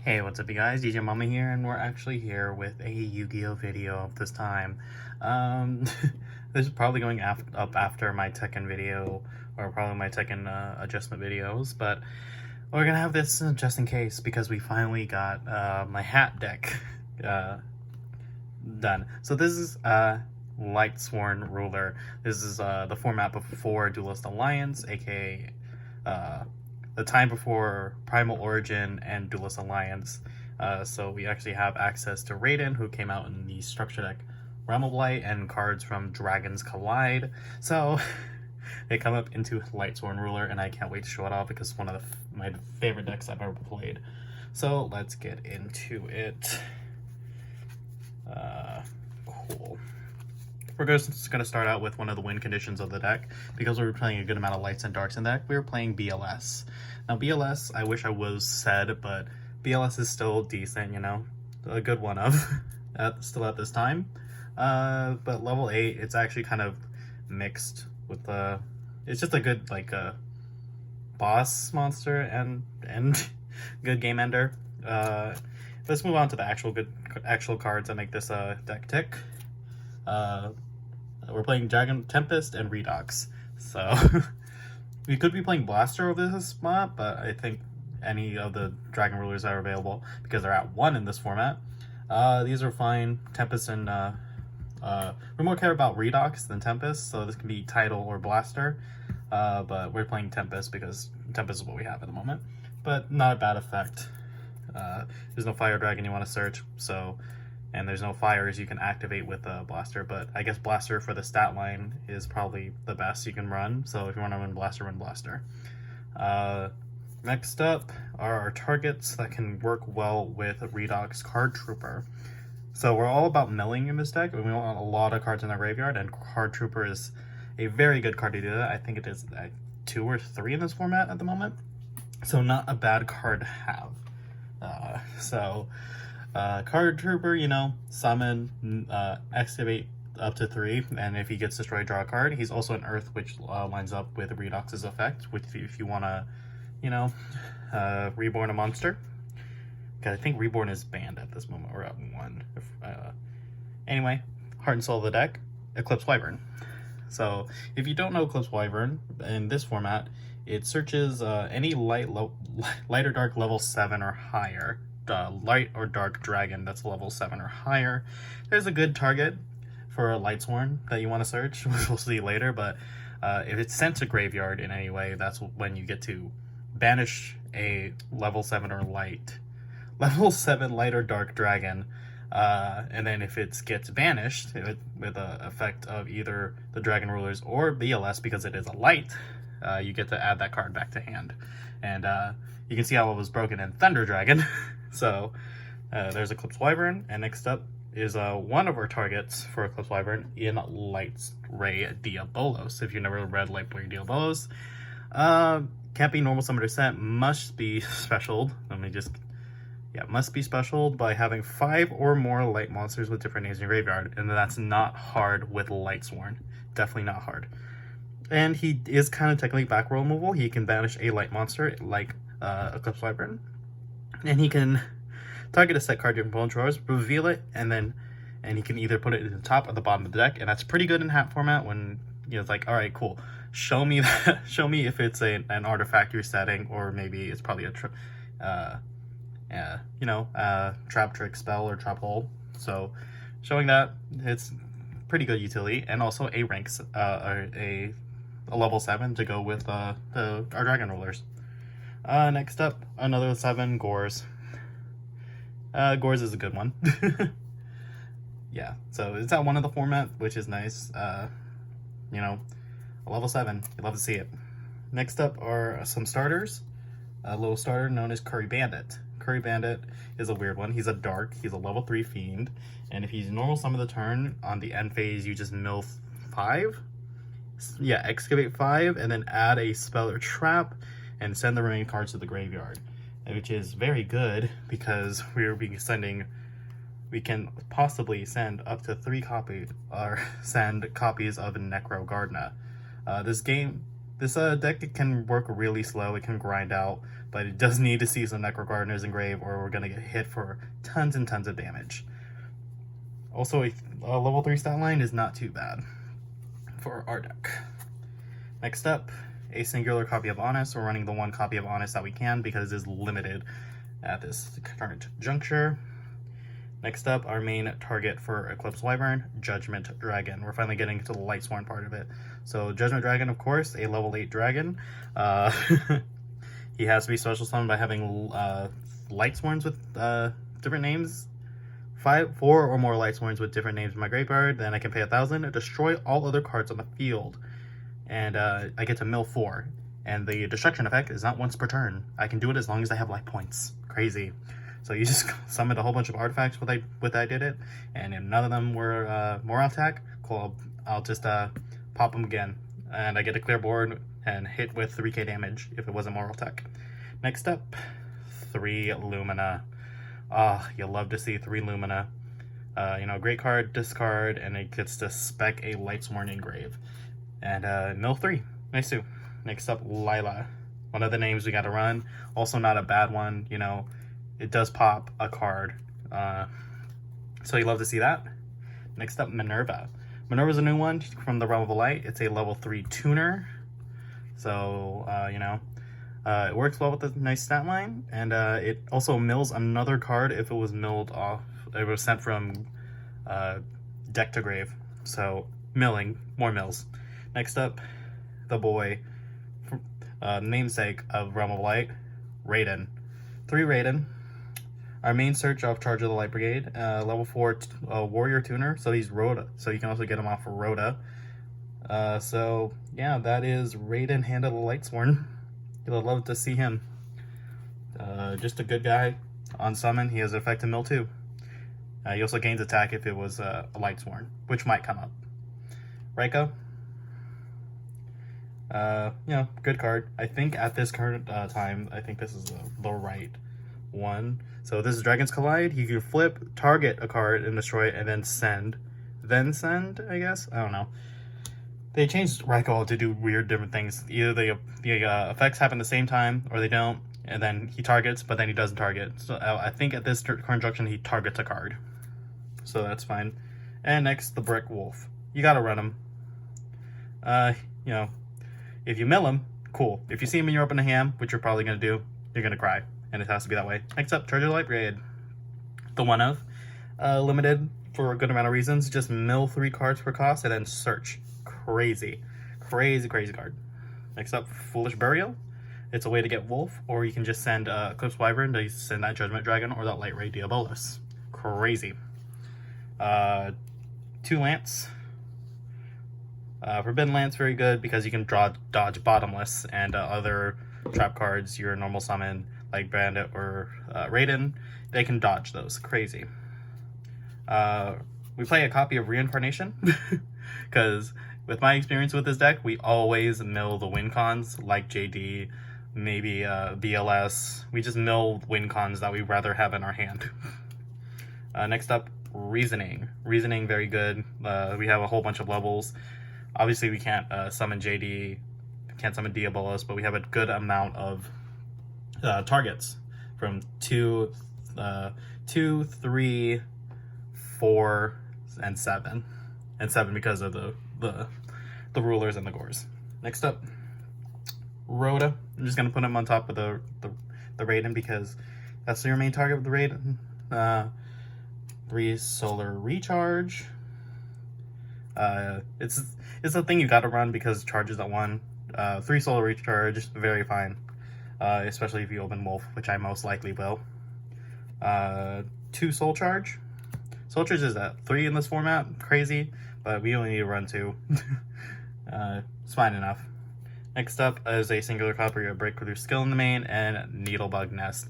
Hey, what's up you guys? DJ Mama here, and we're actually here with a Yu-Gi-Oh video this time. Um, this is probably going up after my Tekken video, or probably my Tekken adjustment videos, but we're gonna have this just in case, because we finally got my hat deck done. So this is Lightsworn Ruler. This is the format before Duelist Alliance, aka the time before Primal Origin and Duelist Alliance. So we actually have access to Raiden, who came out in the structure deck Realm of Light, and cards from Dragons Collide. So they come up into Lightsworn Ruler, and I can't wait to show it off because it's one of my favorite decks I've ever played. So let's get into it. Cool. We're just going to start out with one of the win conditions of the deck. Because we were playing a good amount of lights and darks in the deck, we were playing BLS. Now BLS, I wish I was said, but BLS is still decent, you know? A good one of, still at this time. But level 8, it's actually kind of mixed with the... It's just a good, like, boss monster and good game ender. Let's move on to the actual cards that make this deck tick. We're playing Dragon Tempest and Redox, so we could be playing Blaster over this spot, but I think any of the Dragon Rulers are available because they're at 1 in this format. These are fine. Tempest and we more care about Redox than Tempest, so this can be Tidal or Blaster, but we're playing Tempest because Tempest is what we have at the moment, but not a bad effect. There's no Fire Dragon you want to search, so, and there's no fires you can activate with a Blaster, but I guess Blaster for the stat line is probably the best you can run, so if you want to run Blaster, run Blaster. Next up are our targets that can work well with Redox Card Trooper. So we're all about milling in this deck, and we want a lot of cards in our graveyard, and Card Trooper is a very good card to do that. I think it is 2 or 3 in this format at the moment, so not a bad card to have. Card Trooper, you know, summon, excavate up to 3, and if he gets destroyed, draw a card. He's also an Earth, which lines up with Redox's effect, which if you want to, you know, reborn a monster. Because I think Reborn is banned at this moment, or at 1. Anyway, Heart and Soul of the deck, Eclipse Wyvern. So, if you don't know Eclipse Wyvern, in this format, it searches any light or dark level 7 or higher. Light or dark dragon that's level 7 or higher. There's a good target for a Lightsworn that you want to search, which we'll see later, but if it's sent to graveyard in any way, that's when you get to banish a level 7 or level 7 light or dark dragon, and then if it gets banished with the effect of either the Dragon Rulers or BLS, because it is a light, you get to add that card back to hand. And you can see how it was broken in Thunder Dragon. So there's Eclipse Wyvern, and next up is one of our targets for Eclipse Wyvern in Light Ray Diabolos. If you've never read Light Ray Diabolos, can't be normal summoner set, must be specialed. Must be specialed by having 5 or more light monsters with different names in your graveyard, and that's not hard with Lightsworn. Definitely not hard. And he is kind of technically back row removal. He can banish a light monster like Eclipse Wyvern, and he can target a set card in your opponent's drawers, reveal it, and he can either put it in the top or the bottom of the deck, and that's pretty good in hat format. When you know, it's like, all right, cool, show me that, show me if it's an artifact you're setting, or maybe it's probably a trap trick spell or trap hole. So showing that, it's pretty good utility, and also a ranks a level 7 to go with our Dragon Rulers. Next up, another 7, Gores. Gores is a good one. Yeah, so it's at 1 of the format, which is nice. You know, a level 7, you love to see it. Next up are some starters. A little starter known as Curry Bandit. Curry Bandit is a weird one. He's a dark, he's a level 3 fiend, and if he's normal summon of the turn, on the end phase you just mill 5? Yeah, excavate 5, and then add a spell or trap, and send the remaining cards to the graveyard. Which is very good, because we can possibly send up to 3 copies, or send copies of Necro Gardna. This game This deck can work really slow, it can grind out, but it does need to see some Necro Gardeners engraved or we're gonna get hit for tons and tons of damage. Also, a level 3 stat line is not too bad for our deck. Next up, a singular copy of Honest. We're running the one copy of Honest that we can because it is limited at this current juncture. Next up, our main target for Eclipse Wyvern, Judgment Dragon. We're finally getting to the Lightsworn part of it. So Judgment Dragon, of course, a level 8 dragon. He has to be special summoned by having Lightsworns with different names. 4 or more Lightsworns with different names in my graveyard. Then I can pay 1,000 to destroy all other cards on the field. And I get to mill 4. And the destruction effect is not once per turn. I can do it as long as I have life points. Crazy. So you just summoned a whole bunch of artifacts with I did it, and if none of them were more attack, cool, I'll just pop them again, and I get a clear board and hit with 3k damage if it wasn't moral tech. Next up, 3 Lumina. Ah, you'll love to see 3 Lumina. You know, great card, discard, and it gets to spec a Lightsworn engrave. And mill 3, nice too. Next up, Lila. One of the names we gotta run. Also not a bad one, you know. It does pop a card. So you love to see that. Next up, Minerva. Minerva's a new one from the Realm of Light. It's a level 3 tuner. So, you know, it works well with the nice stat line. And it also mills another card if it was milled off. It was sent from deck to grave. So, milling, more mills. Next up, the boy, namesake of Realm of Light, Raiden. 3 Raiden. Our main search of Charge of the Light Brigade, level 4 warrior tuner, so he's Rhoda, so you can also get him off of Rhoda. So yeah, that is Raiden, Hand of the Lightsworn. You'll love to see him. Just a good guy. On summon, he has effective mill 2. He also gains attack if it was a Lightsworn, which might come up. Raiko. You know, good card. I think at this current time, I think this is the right one. So this is Dragon's Collide. You can flip, target a card and destroy it, and then send. Then send, I guess? I don't know. They changed Raiko to do weird different things. Either the effects happen at the same time, or they don't, and then he targets, but then he doesn't target. So I think at this current junction, he targets a card. So that's fine. And next, the Brick Wolf. You gotta run him. You know, if you mill him, cool. If you see him in your open hand, which you're probably gonna do, you're gonna cry. And it has to be that way. Next up, Charge of the Light Brigade. The one of. Limited for a good amount of reasons. Just mill 3 cards per cost and then search. Crazy. Crazy, crazy card. Next up, Foolish Burial. It's a way to get Wolf, or you can just send Eclipse Wyvern to send that Judgment Dragon or that Light Ray Diabolos. Crazy. 2 Lance. Forbidden Lance, very good because you can dodge Bottomless and other trap cards, your normal summon, like Bandit or Raiden, they can dodge those. Crazy. We play a copy of Reincarnation because with my experience with this deck, we always mill the win cons like JD, maybe BLS. We just mill win cons that we'd rather have in our hand. Next up, Reasoning. Reasoning, very good. We have a whole bunch of levels. Obviously, we can't summon JD, can't summon Diabolos, but we have a good amount of targets from 2, 3, 4, and 7. And 7 because of the rulers and the gores. Next up, Rhoda. I'm just gonna put him on top of the Raiden because that's your main target with the Raiden. 3 solar recharge. It's a thing you gotta run because charges at 1. 3 solar recharge, very fine. Especially if you open Wolf, which I most likely will. 2 soul charge. Soul charge is at 3 in this format, crazy, but we only need to run 2. It's fine enough. Next up is a singular copy of Breakthrough Skill in the main and Needlebug Nest.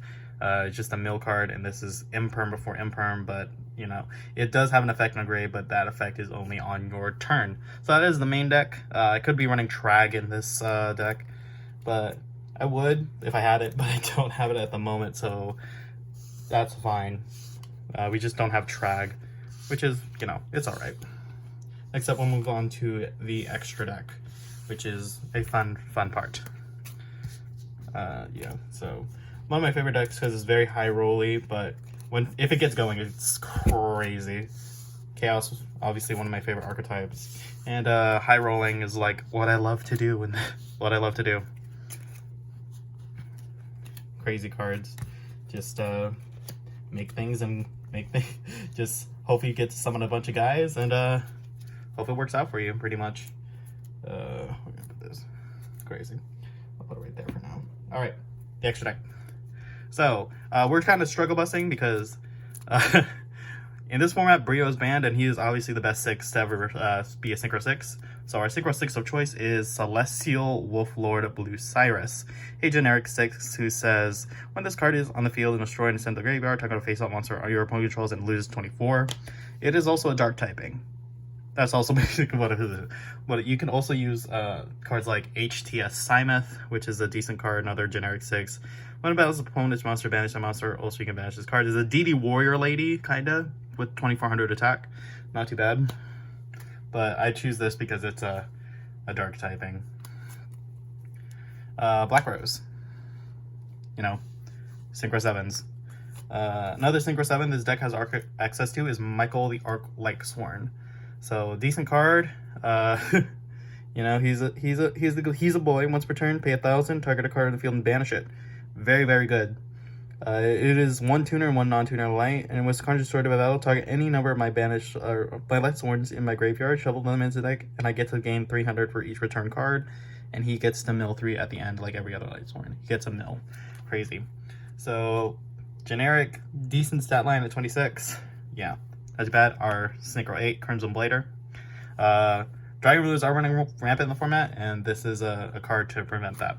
Just a mill card, and this is imperm before imperm, but you know, it does have an effect on gray, but that effect is only on your turn. So that is the main deck. I could be running Trag in this deck, but I would if I had it, but I don't have it at the moment, so that's fine. We just don't have Trag, which is, you know, it's alright. Next up, we'll move on to the extra deck. which is a fun part. Yeah, so one of my favorite decks because it's very high rolly, but if it gets going, it's crazy. Chaos, obviously one of my favorite archetypes, and high rolling is like what I love to do, and what I love to do. Crazy cards, just make things and just hope you get to summon a bunch of guys, and hope it works out for you, pretty much. We're gonna put this. It's crazy. I'll put it right there for now. All right, the extra deck. So we're kind of struggle busting because in this format, Brio is banned, and he is obviously the best 6 to ever be a Synchro 6. So our Synchro 6 of choice is Celestial Wolflord Blue Cyrus, a generic 6 who says, when this card is on the field and destroyed and sent to the graveyard, target a face-up monster your opponent controls and loses 24. It is also a dark typing. That's also basically what it is. But you can also use cards like HTS Symeth, which is a decent card, another generic 6. When it battles the opponent's monster, banish a monster. Also, you can banish this card. It's a DD Warrior Lady, kinda, with 2400 attack. Not too bad. But I choose this because it's a dark typing. Black Rose. You know, Synchro 7s. Another Synchro 7 this deck has access to is Michael the Lightsworn. So decent card. You know, he's a boy. Once per turn, pay 1,000, target a card in the field and banish it. Very, very good. It is 1 tuner and 1 non-tuner light, and when card destroyed by battle, target any number of my banished or my Lightsworns in my graveyard, shuffle them into the deck, and I get to gain 300 for each return card, and he gets to mill 3 at the end like every other Lightsworn. He gets a mill. Crazy. So generic, decent stat line at 26. Yeah. That's bad. Our Synchro 8, Crimson Blader. Dragon Rulers are running rampant in the format, and this is a card to prevent that.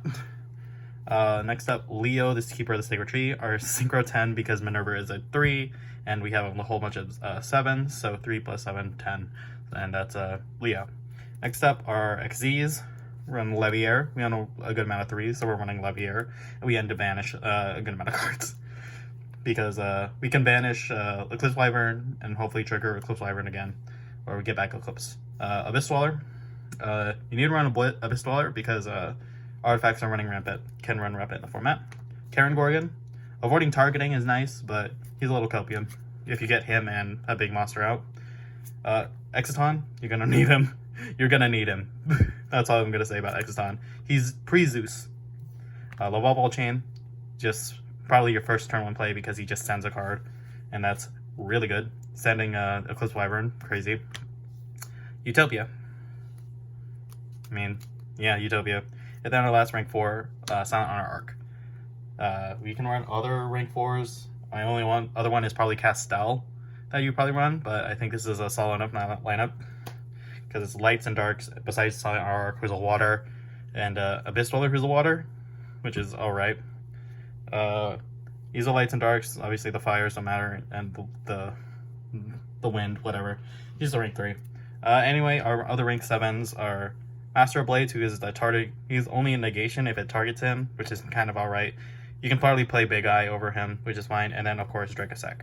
Next up, Leo, the Keeper of the Sacred Tree. Our Synchro 10, because Minerva is a 3, and we have a whole bunch of 7, so 3 plus 7, 10, and that's Leo. Next up, our XZs run Leviair. We own a good amount of 3s, so we're running Leviair, and we end to banish a good amount of cards. Because we can banish Eclipse Wyvern and hopefully trigger Eclipse Wyvern again, or we get back Eclipse. Abyss Dweller. You need to run Abyss Dweller because artifacts are running rampant, can run rampant in the format. Karen Gorgon. Avoiding targeting is nice, but he's a little copium if you get him and a big monster out. Exiton, you're gonna need him. You're gonna need him. That's all I'm gonna say about Exiton. He's pre-Zeus. Laval Ball Chain, just probably your first turn 1 play because he just sends a card, and that's really good. Sending Eclipse Wyvern, crazy. Utopia. I mean, yeah, Utopia. And then our last rank 4, Silent Honor Arc. We can run other rank 4s. My only other one is probably Castel that you probably run, but I think this is a solid enough lineup because it's lights and darks. Besides Silent Honor Arc, who's a water, and Abyss Dweller, who's a water, which is all right. He's a lights and darks. Obviously, the fires don't matter, and the wind, whatever. He's a rank 3. Anyway, our other rank 7s are Master of Blades, who is the target. He's only a negation if it targets him, which is kind of all right. You can probably play Big Eye over him, which is fine. And then, of course, Drakasek.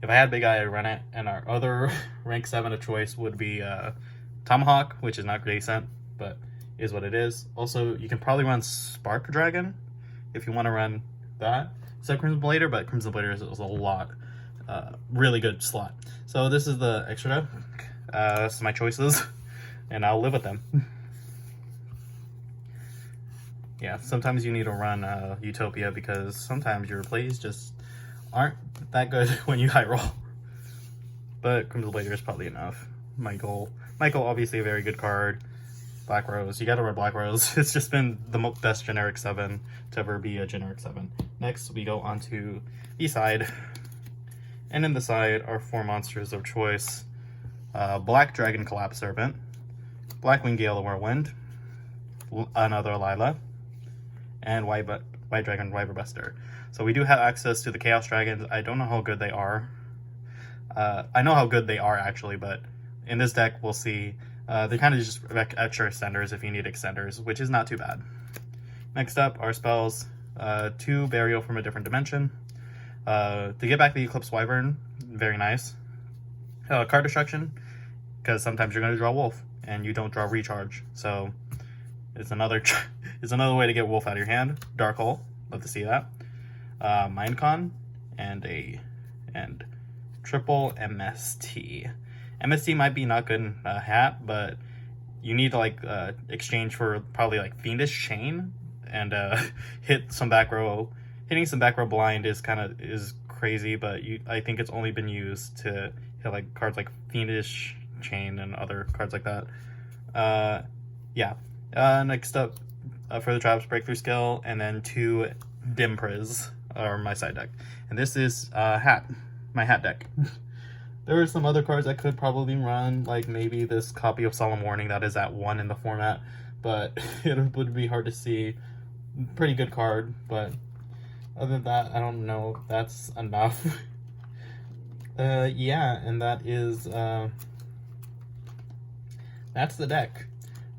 If I had Big Eye, I'd run it. And our other rank 7 of choice would be Tomahawk, which is not decent, but is what it is. Also, you can probably run Spark Dragon if you want to run that. So Crimson Blader, but Crimson Blader is a lot. Really good slot. So this is the extra deck. This is my choices, and I'll live with them. Yeah, sometimes you need to run Utopia because sometimes your plays just aren't that good when you high roll. But Crimson Blader is probably enough. Michael, obviously a very good card. Black Rose, you gotta run Black Rose. It's just been the best generic 7 to ever be a generic 7. Next, we go on to the side. And in the side are 4 monsters of choice. Black Dragon Collapse Serpent, Blackwing Gale of Whirlwind, another Lila, and White Dragon Wyverbuster. So we do have access to the Chaos Dragons. I don't know how good they are. I know how good they are actually, but in this deck we'll see they're kind of just extra extenders if you need extenders, which is not too bad. Next up are spells. 2 Burial from a Different Dimension. To get back the Eclipse Wyvern, very nice. Card Destruction, because sometimes you're going to draw Wolf, and you don't draw recharge. So it's another it's another way to get Wolf out of your hand. Dark Hole, love to see that. Mindcon and triple MST. MST might be not good in a hat, but you need to like exchange for probably like Fiendish Chain and hit some back row. Hitting some back row blind is crazy, but I think it's only been used to hit like cards like Fiendish Chain and other cards like that. Yeah. Next up for the traps, Breakthrough Skill, and then 2 Dimpriz are my side deck, and this is my hat deck. There are some other cards I could probably run, like maybe this copy of Solemn Warning that is at 1 in the format, but it would be hard to see. Pretty good card, but other than that, I don't know. That's enough. Yeah, and that is that's the deck.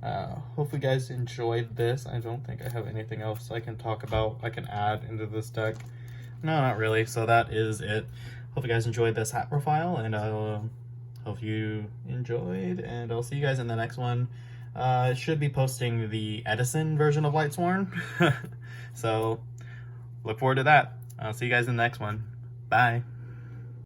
Hopefully you guys enjoyed this. I don't think I have anything else I can talk about, I can add into this deck. No, not really. So that is it. Hope you guys enjoyed this hat profile, and hope you enjoyed, and I'll see you guys in the next one. I should be posting the Edison version of Lightsworn. So look forward to that. I'll see you guys in the next one. Bye.